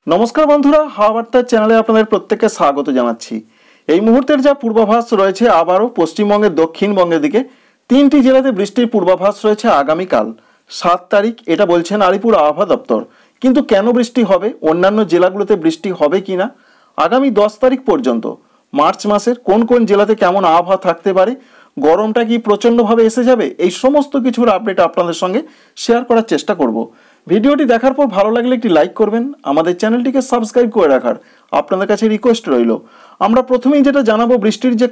নমস্কার বন্ধুরা, হাওয়া বার্তার চ্যানেলে আপনাদের প্রত্যেককে স্বাগত জানাচ্ছি। এই মুহূর্তের যা পূর্বাভাস রয়েছে, আবারও পশ্চিমবঙ্গের দক্ষিণবঙ্গের দিকে তিনটি জেলাতে বৃষ্টির পূর্বাভাস রয়েছে আগামীকাল 7 তারিখ, এটা বলছেন আলিপুর আবহাওয়া দপ্তর। কিন্তু কেন বৃষ্টি হবে, অন্যান্য জেলাগুলোতে বৃষ্টি হবে কিনা, আগামী 10 তারিখ পর্যন্ত মার্চ মাসের কোন কোন জেলাতে কেমন আবহাওয়া থাকতে পারে, গরমটা কি প্রচণ্ডভাবে এসে যাবে, এই সমস্ত কিছুর আপডেট আপনাদের সঙ্গে শেয়ার করার চেষ্টা করব। ভিডিওটি দেখার পর ভালো লাগলে একটি লাইক করবেন, আমাদের চ্যানেলটিকে সাবস্ক্রাইব করে রাখার আপনাদের কাছে রিকোয়েস্ট রইল। আমরা প্রথমেই যেটা জানাবো, বৃষ্টির যে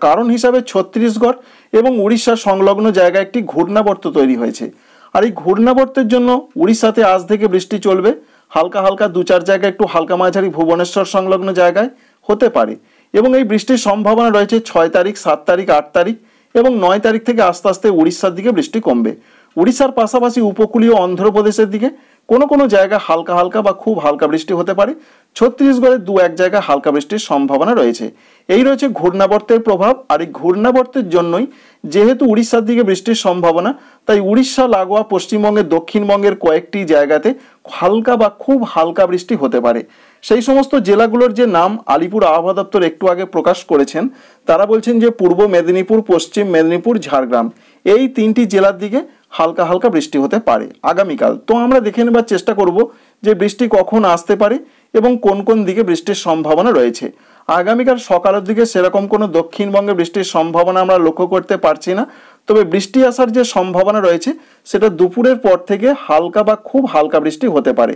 কারণ হিসাবে ছত্তিশগড় এবং উড়িষ্যা সংলগ্ন জায়গায় একটি ঘূর্ণাবর্ত তৈরি হয়েছে। আর এই ঘূর্ণাবর্তের জন্য উড়িষ্যাতে আজ থেকে বৃষ্টি চলবে, হালকা হালকা 2-4 জায়গায়, একটু হালকা মাঝারি ভুবনেশ্বর সংলগ্ন জায়গায় হতে পারে। এবং এই বৃষ্টির সম্ভাবনা রয়েছে 6 তারিখ, 7 তারিখ, 8 তারিখ এবং 9 তারিখ থেকে আস্তে আস্তে উড়িষ্যার দিকে বৃষ্টি কমবে। উড়িষ্যার পাশাপাশি উপকূলীয় অন্ধ্রপ্রদেশের দিকে কোনো জায়গায় হালকা হালকা বা খুব হালকা বৃষ্টি হতে পারে। ছত্তিশগড়ের 2-1 জায়গায় হালকা বৃষ্টির সম্ভাবনা রয়েছে। এই রয়েছে ঘূর্ণাবর্তের প্রভাব। আর এই ঘূর্ণাবর্তের জন্যই যেহেতু উড়িষ্যার দিকে বৃষ্টির সম্ভাবনা, তাই উড়িষ্যা লাগোয়া পশ্চিমবঙ্গের দক্ষিণবঙ্গের কয়েকটি জায়গাতে হালকা বা খুব হালকা বৃষ্টি হতে পারে। সেই সমস্ত জেলাগুলোর যে নাম আলিপুর আবহাওয়া দপ্তর একটু আগে প্রকাশ করেছেন, তারা বলছেন যে পূর্ব মেদিনীপুর, পশ্চিম মেদিনীপুর, ঝাড়গ্রাম, এই তিনটি জেলার দিকে হালকা হালকা বৃষ্টি হতে পারে আগামীকাল। তো আমরা দেখে নেবার চেষ্টা করব যে বৃষ্টি কখন আসতে পারে এবং কোন কোন দিকে বৃষ্টির সম্ভাবনা রয়েছে। আগামীকাল সকালের দিকে সেরকম কোনো দক্ষিণবঙ্গে বৃষ্টির সম্ভাবনা আমরা লক্ষ্য করতে পারছি না। তবে বৃষ্টি আসার যে সম্ভাবনা রয়েছে, সেটা দুপুরের পর থেকে হালকা বা খুব হালকা বৃষ্টি হতে পারে।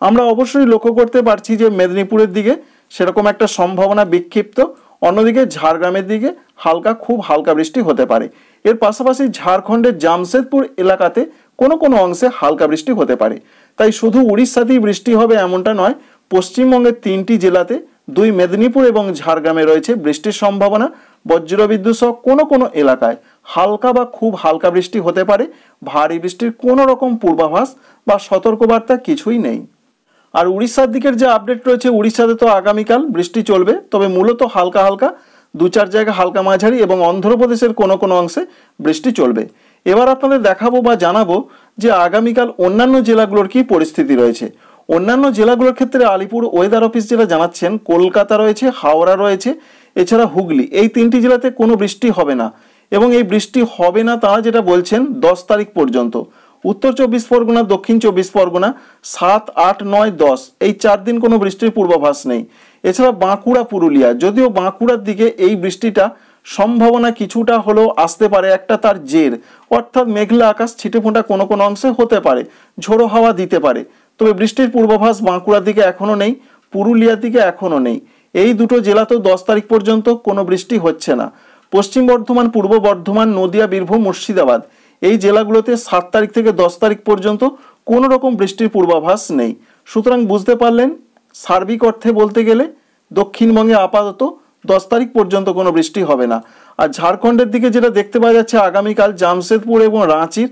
আমরা অবশ্যই লক্ষ্য করতে পারছি যে মেদিনীপুরের দিকে সেরকম একটা সম্ভাবনা বিক্ষিপ্ত, অন্যদিকে ঝাড়গ্রামের দিকে হালকা খুব হালকা বৃষ্টি হতে পারে। এর পাশাপাশি ঝাড়খণ্ডের জামশেদপুর এলাকাতে কোনো অংশে হালকা বৃষ্টি হতে পারে। তাই শুধু উড়িষ্যাতেই বৃষ্টি হবে এমনটা নয়, পশ্চিমবঙ্গের 3টি জেলাতে, 2 মেদিনীপুর এবং ঝাড়গ্রামে রয়েছে বৃষ্টির সম্ভাবনা। বজ্রবিদ্যুৎ সহ কোনো এলাকায় হালকা বা খুব হালকা বৃষ্টি হতে পারে। ভারী বৃষ্টির কোনো রকম পূর্বাভাস বা সতর্কবার্তা কিছুই নেই। আর উড়িষ্যার দিকের যে আপডেট রয়েছে, উড়িষ্যাতে তো আগামীকাল বৃষ্টি চলবে, তবে মূলত হালকা হালকা 2-4 জায়গা হালকা মাঝারি এবং অন্ধ্রপ্রদেশের কোনো অংশে বৃষ্টি চলবে। এবার আপনাদের দেখাবো বা জানাবো যে আগামীকাল অন্যান্য জেলাগুলোর কি পরিস্থিতি রয়েছে। অন্যান্য জেলাগুলোর ক্ষেত্রে আলিপুর ওয়েদার অফিস যেটা জানাচ্ছেন, কলকাতা রয়েছে, হাওড়া রয়েছে, এছাড়া হুগলি, এই 3টি জেলাতে কোনো বৃষ্টি হবে না। এবং এই বৃষ্টি হবে না তারা যেটা বলছেন 10 তারিখ পর্যন্ত। উত্তর 24 পরগনা, দক্ষিণ 24 পরগনা 7, 8, 9, 10 এই 4 দিন কোনো বৃষ্টির পূর্বাভাস নেই। এছাড়া বাঁকুড়া, পুরুলিয়া, যদিও বাঁকুড়ার দিকে এই বৃষ্টিটা সম্ভাবনা কিছুটা হলেও আসতে পারে, একটা তার জের, অর্থাৎ মেঘলা আকাশ, ছিটেফোঁটা কোনো অংশে হতে পারে, ঝোড়ো হাওয়া দিতে পারে। তবে বৃষ্টির পূর্বাভাস বাঁকুড়ার দিকে এখনো নেই, পুরুলিয়ার দিকে এখনো নেই। এই দুটো জেলাতেও 10 তারিখ পর্যন্ত কোনো বৃষ্টি হচ্ছে না। পশ্চিম বর্ধমান, পূর্ব বর্ধমান, নদিয়া, বীরভূম, মুর্শিদাবাদ, এই জেলাগুলোতে 7 তারিখ থেকে 10 তারিখ পর্যন্ত কোনো রকম বৃষ্টির পূর্বাভাস নেই। সুতরাং বুঝতে পারলেন, সার্বিক অর্থে বলতে গেলে দক্ষিণবঙ্গে আপাতত 10 তারিখ পর্যন্ত কোনো বৃষ্টি হবে না। আর ঝাড়খণ্ডের দিকে যেটা দেখতে পাওয়া যাচ্ছে, আগামীকাল জামশেদপুর এবং রাঁচির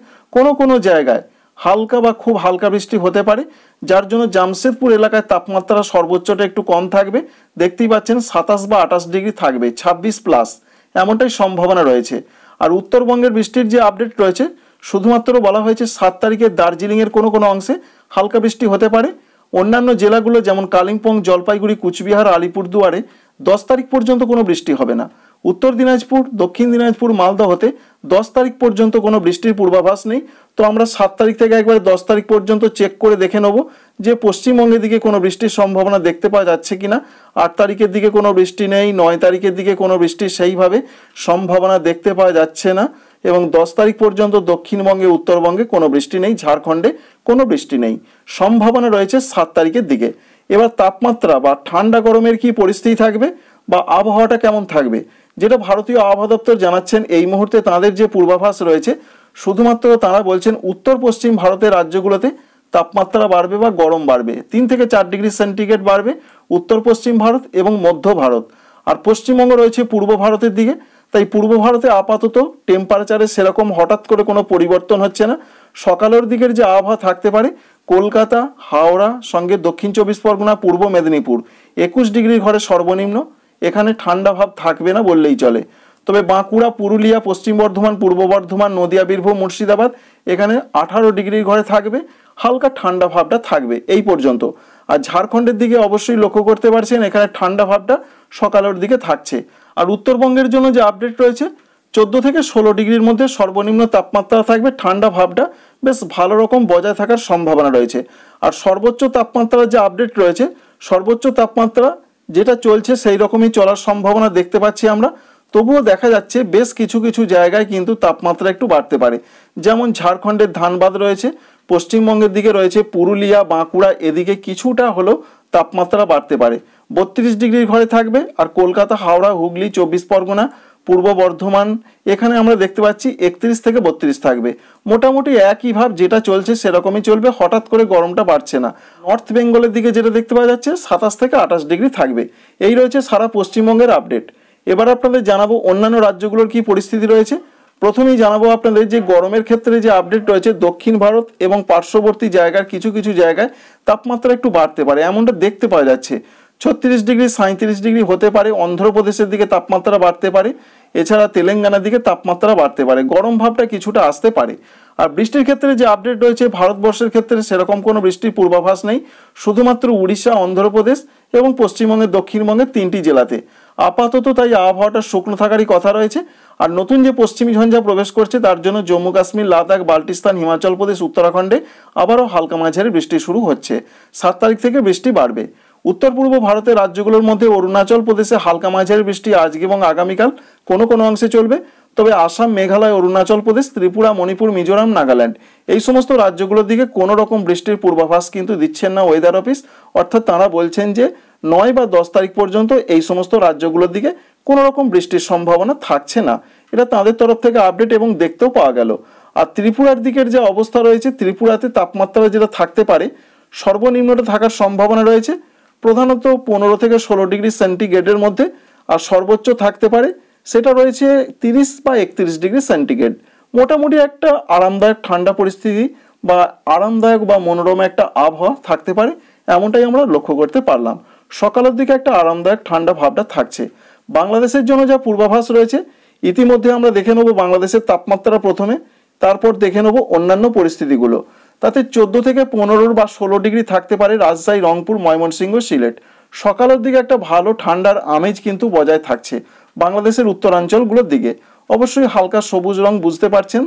কোনো জায়গায় হালকা বা খুব হালকা বৃষ্টি হতে পারে, যার জন্য জামশেদপুর এলাকায় তাপমাত্রা সর্বোচ্চটা একটু কম থাকবে। দেখতেই পাচ্ছেন 27 বা 28 ডিগ্রি থাকবে, 26+, এমনটাই সম্ভাবনা রয়েছে। আর উত্তরবঙ্গের বৃষ্টির যে আপডেট রয়েছে, শুধুমাত্র বলা হয়েছে 7 তারিখে দার্জিলিংয়ের কোনো অংশে হালকা বৃষ্টি হতে পারে। অন্যান্য জেলাগুলো যেমন কালিম্পং, জলপাইগুড়ি, কুচবিহার, আলিপুরদুয়ারে 10 তারিখ পর্যন্ত কোনো বৃষ্টি হবে না। উত্তর দিনাজপুর, দক্ষিণ দিনাজপুর, মালদহতে 10 তারিখ পর্যন্ত কোনো বৃষ্টির পূর্বাভাস নেই। তো আমরা 7 তারিখ থেকে একবারে 10 তারিখ পর্যন্ত চেক করে দেখে নেব যে পশ্চিমবঙ্গের দিকে কোনো বৃষ্টির সম্ভাবনা দেখতে পাওয়া যাচ্ছে কিনা। 8 তারিখের দিকে কোনো বৃষ্টি নেই, 9 তারিখের দিকে কোনো বৃষ্টির সেইভাবে সম্ভাবনা দেখতে পাওয়া যাচ্ছে না। এবং 10 তারিখ পর্যন্ত দক্ষিণবঙ্গে, উত্তরবঙ্গে কোনো বৃষ্টি নেই, ঝাড়খণ্ডে কোনো বৃষ্টি নেই। সম্ভাবনা রয়েছে 7 তারিখের দিকে। এবার তাপমাত্রা বা ঠান্ডা গরমের কি পরিস্থিতি থাকবে বা আবহাওয়াটা কেমন থাকবে, যেটা ভারতীয় আবহাওয়া দপ্তর জানাচ্ছেন এই মুহূর্তে তাদের যে পূর্বাভাস রয়েছে, শুধুমাত্র তারা বলছেন উত্তর পশ্চিম ভারতের রাজ্যগুলোতে তাপমাত্রা বাড়বে বা গরম বাড়বে, 3 থেকে 4 ডিগ্রি সেন্টিগ্রেড বাড়বে উত্তর পশ্চিম ভারত এবং মধ্য ভারত। আর পশ্চিমবঙ্গ রয়েছে পূর্ব ভারতের দিকে, তাই পূর্ব ভারতে আপাতত টেম্পারেচারে সেরকম হঠাৎ করে কোনো পরিবর্তন হচ্ছে না। সকালের দিকের যে আবহাওয়া থাকতে পারে, কলকাতা, হাওড়া, সঙ্গে দক্ষিণ 24 পরগনা, পূর্ব মেদিনীপুর 21 ডিগ্রির ঘরে সর্বনিম্ন, এখানে ঠান্ডা ভাব থাকবে না বললেই চলে। তবে বাঁকুড়া, পুরুলিয়া, পশ্চিম বর্ধমান, পূর্ব বর্ধমান, নদিয়া, বীরভূম, মুর্শিদাবাদ এখানে 18 ডিগ্রির ঘরে থাকবে, হালকা ঠান্ডা ভাবটা থাকবে এই পর্যন্ত। আর ঝাড়খণ্ডের দিকে অবশ্যই লক্ষ্য করতে পারছেন এখানে ঠান্ডা ভাবটা সকালের দিকে থাকছে। আর উত্তরবঙ্গের জন্য যে আপডেট রয়েছে 14 থেকে 16 ডিগ্রির মধ্যে সর্বনিম্ন তাপমাত্রা থাকবে, ঠান্ডা ভাবটা বেশ ভালো রকম বজায় থাকার সম্ভাবনা রয়েছে। আর সর্বোচ্চ তাপমাত্রার যে আপডেট রয়েছে, সর্বোচ্চ তাপমাত্রা যেটা চলছে সেই রকমই চলার সম্ভাবনা দেখতে পাচ্ছি আমরা। তবুও দেখা যাচ্ছে বেশ কিছু কিছু জায়গায় কিন্তু তাপমাত্রা একটু বাড়তে পারে, যেমন ঝাড়খণ্ডের ধানবাদ রয়েছে, পশ্চিমবঙ্গের দিকে রয়েছে পুরুলিয়া, বাঁকুড়া, এদিকে কিছুটা হলেও তাপমাত্রা বাড়তে পারে, 32 ডিগ্রির ঘরে থাকবে। আর কলকাতা, হাওড়া, হুগলি, 24 পরগনা, পূর্ব বর্ধমান এখানে আমরা দেখতে পাচ্ছি 31 থেকে 32 থাকবে। মোটামুটি একই ভাব যেটা চলছে সেরকমই চলবে, হঠাৎ করে গরমটা বাড়ছে না। নর্থ বেঙ্গলের দিকে যেটা দেখতে পাওয়া যাচ্ছে 27 থেকে 28 ডিগ্রি থাকবে। এই রয়েছে সারা পশ্চিমবঙ্গের আপডেট। এবার আপনাদের জানাবো অন্যান্য রাজ্যগুলোর কি পরিস্থিতি রয়েছে। প্রথমেই জানাবো আপনাদের যে গরমের ক্ষেত্রে যে আপডেট রয়েছে, দক্ষিণ ভারত এবং পার্শ্ববর্তী জায়গার কিছু কিছু জায়গায় তাপমাত্রা একটু বাড়তে পারে, এমনটা দেখতে পাওয়া যাচ্ছে। 36 ডিগ্রি 37 ডিগ্রি হতে পারে। অন্ধ্রপ্রদেশের দিকে তাপমাত্রা বাড়তে পারে, এছাড়া তেলেঙ্গানার দিকে তাপমাত্রা বাড়তে পারে, গরম ভাবটা কিছুটা আসতে পারে। আর বৃষ্টির ক্ষেত্রে যে আপডেট রয়েছে ভারতবর্ষের ক্ষেত্রে সেরকম কোনো বৃষ্টির পূর্বাভাস নেই, শুধুমাত্র উড়িষ্যা, অন্ধ্রপ্রদেশ এবং পশ্চিমবঙ্গের দক্ষিণবঙ্গের 3টি জেলাতে আপাতত তাই আবহাওয়াটা শুকনো থাকারই কথা রয়েছে। আর নতুন যে পশ্চিমী ঝঞ্ঝা প্রবেশ করছে তার জন্য জম্মু কাশ্মীর, লাদাখ, বাল্টিস্তান, হিমাচল প্রদেশ, উত্তরাখণ্ডে আবারও হালকা মাঝারি বৃষ্টি শুরু হচ্ছে। 7 তারিখ থেকে বৃষ্টি বাড়বে। উত্তর পূর্ব ভারতের রাজ্যগুলোর মধ্যে অরুণাচল প্রদেশে হালকা মাঝারি বৃষ্টি আজকে এবং আগামীকাল কোনো কোনো অংশে চলবে। তবে আসাম, মেঘালয়, অরুণাচল প্রদেশ, ত্রিপুরা, মণিপুর, মিজোরাম, নাগাল্যান্ড এই সমস্ত রাজ্যগুলোর দিকে কোনো রকম বৃষ্টির পূর্বাভাস কিন্তু দিচ্ছেন না ওয়েদার অফিস। অর্থাৎ তারা বলছেন যে 9 বা 10 তারিখ পর্যন্ত এই সমস্ত রাজ্যগুলোর দিকে কোনো রকম বৃষ্টির সম্ভাবনা থাকছে না। এটা তাদের তরফ থেকে আপডেট এবং দেখতেও পাওয়া গেল। আর ত্রিপুরার দিকের যে অবস্থা রয়েছে, ত্রিপুরাতে তাপমাত্রা যেটা থাকতে পারে, সর্বনিম্নটা থাকার সম্ভাবনা রয়েছে প্রধানত 15 থেকে 16 ডিগ্রি সেন্টিগ্রেডের মধ্যে। আর সর্বোচ্চ থাকতে পারে সেটা রয়েছে 30 বা 31 ডিগ্রি সেন্টিগ্রেড। মোটামুটি একটা আরামদায়ক ঠান্ডা পরিস্থিতি বা আরামদায়ক বা মনোরম একটা আবহাওয়া থাকতে পারে, এমনটাই আমরা লক্ষ্য করতে পারলাম। সকালের দিকে একটা আরামদায়ক ঠান্ডা ভাবটা থাকছে। বাংলাদেশের জন্য যা পূর্বাভাস রয়েছে ইতিমধ্যে আমরা দেখে নেব বাংলাদেশের তাপমাত্রা প্রথমে, তারপর দেখে নেব অন্যান্য পরিস্থিতিগুলো। তাতে 14 থেকে 15 বা 16 ডিগ্রি থাকতে পারে রাজশাহী, রংপুর, ময়মনসিংহ, সিলেট। সকালের দিকে একটা ভালো ঠান্ডার আমেজ কিন্তু বজায় থাকছে বাংলাদেশের উত্তরাঞ্চলগুলোর দিকে। অবশ্যই হালকা সবুজ রং বুঝতে পারছেন।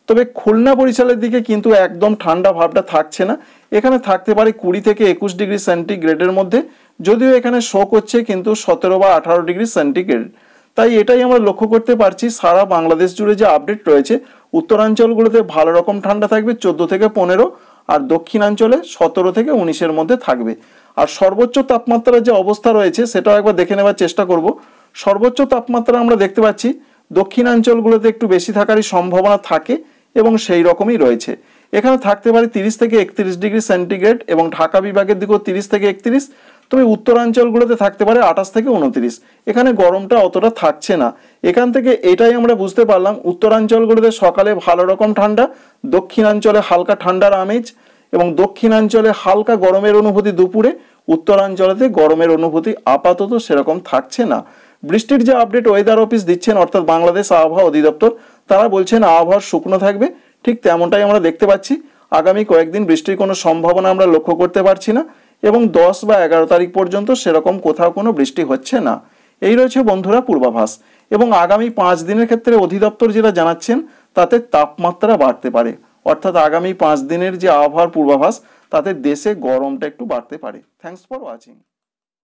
তবে খুলনা, বরিশালের দিকে কিন্তু একদম ঠান্ডা ভাবটা থাকছে না। এখানে থাকতে পারে 20 থেকে 21 ডিগ্রি সেন্টিগ্রেডের মধ্যে, যদিও এখানে শো করছে কিন্তু 17 বা 18 ডিগ্রি সেন্টিগ্রেড। তাই এটাই আমরা লক্ষ্য করতে পারছি সারা বাংলাদেশ জুড়ে যে আপডেট রয়েছে, উত্তরাঞ্চলগুলোতে ভালো রকম ঠান্ডা থাকবে 14 থেকে 15, আর দক্ষিণাঞ্চলে 17 থেকে 19-এর মধ্যে থাকবে। আর সর্বোচ্চ তাপমাত্রার যে অবস্থা রয়েছে সেটাও একবার দেখে নেওয়ার চেষ্টা করব। সর্বোচ্চ তাপমাত্রা আমরা দেখতে পাচ্ছি দক্ষিণাঞ্চলগুলোতে একটু বেশি থাকারই সম্ভাবনা থাকে এবং সেই রকমই রয়েছে। এখানে থাকতে পারে 30 থেকে 31 ডিগ্রি সেন্টিগ্রেড এবং ঢাকা বিভাগের দিকেও 30 থেকে 31। তবে উত্তরাঞ্চলগুলোতে থাকতে পারে 28 থেকে 29। এখানে গরমটা অতটা থাকছে না। এখান থেকে এটাই আমরা বুঝতে পারলাম উত্তরাঞ্চলগুলোতে সকালে ভালো রকম ঠান্ডা, দক্ষিণাঞ্চলে হালকা ঠান্ডার আমেজ এবং দক্ষিণাঞ্চলে হালকা গরমের অনুভূতি দুপুরে, উত্তরাঞ্চলেতে গরমের অনুভূতি আপাতত সেরকম থাকছে না। বৃষ্টির যে আপডেট ওয়েদার অফিস দিচ্ছেন অর্থাৎ বাংলাদেশ আবহাওয়া অধিদপ্তর, তারা বলছেন আবহাওয়া শুকনো থাকবে। ঠিক তেমনটাই আমরা দেখতে পাচ্ছি। আগামী কয়েকদিন বৃষ্টির কোনো সম্ভাবনা আমরা লক্ষ্য করতে পারছি না এবং 10 বা 11 তারিখ পর্যন্ত সেরকম কোথাও কোনো বৃষ্টি হচ্ছে না। এই রয়েছে বন্ধুরা পূর্বাভাস। এবং আগামী 5 দিনের ক্ষেত্রে অধিদপ্তর যেটা জানাচ্ছেন তাতে তাপমাত্রা বাড়তে পারে, অর্থাৎ আগামী 5 দিনের যে আবহাওয়ার পূর্বাভাস তাতে দেশে গরমটা একটু বাড়তে পারে। Thanks for watching.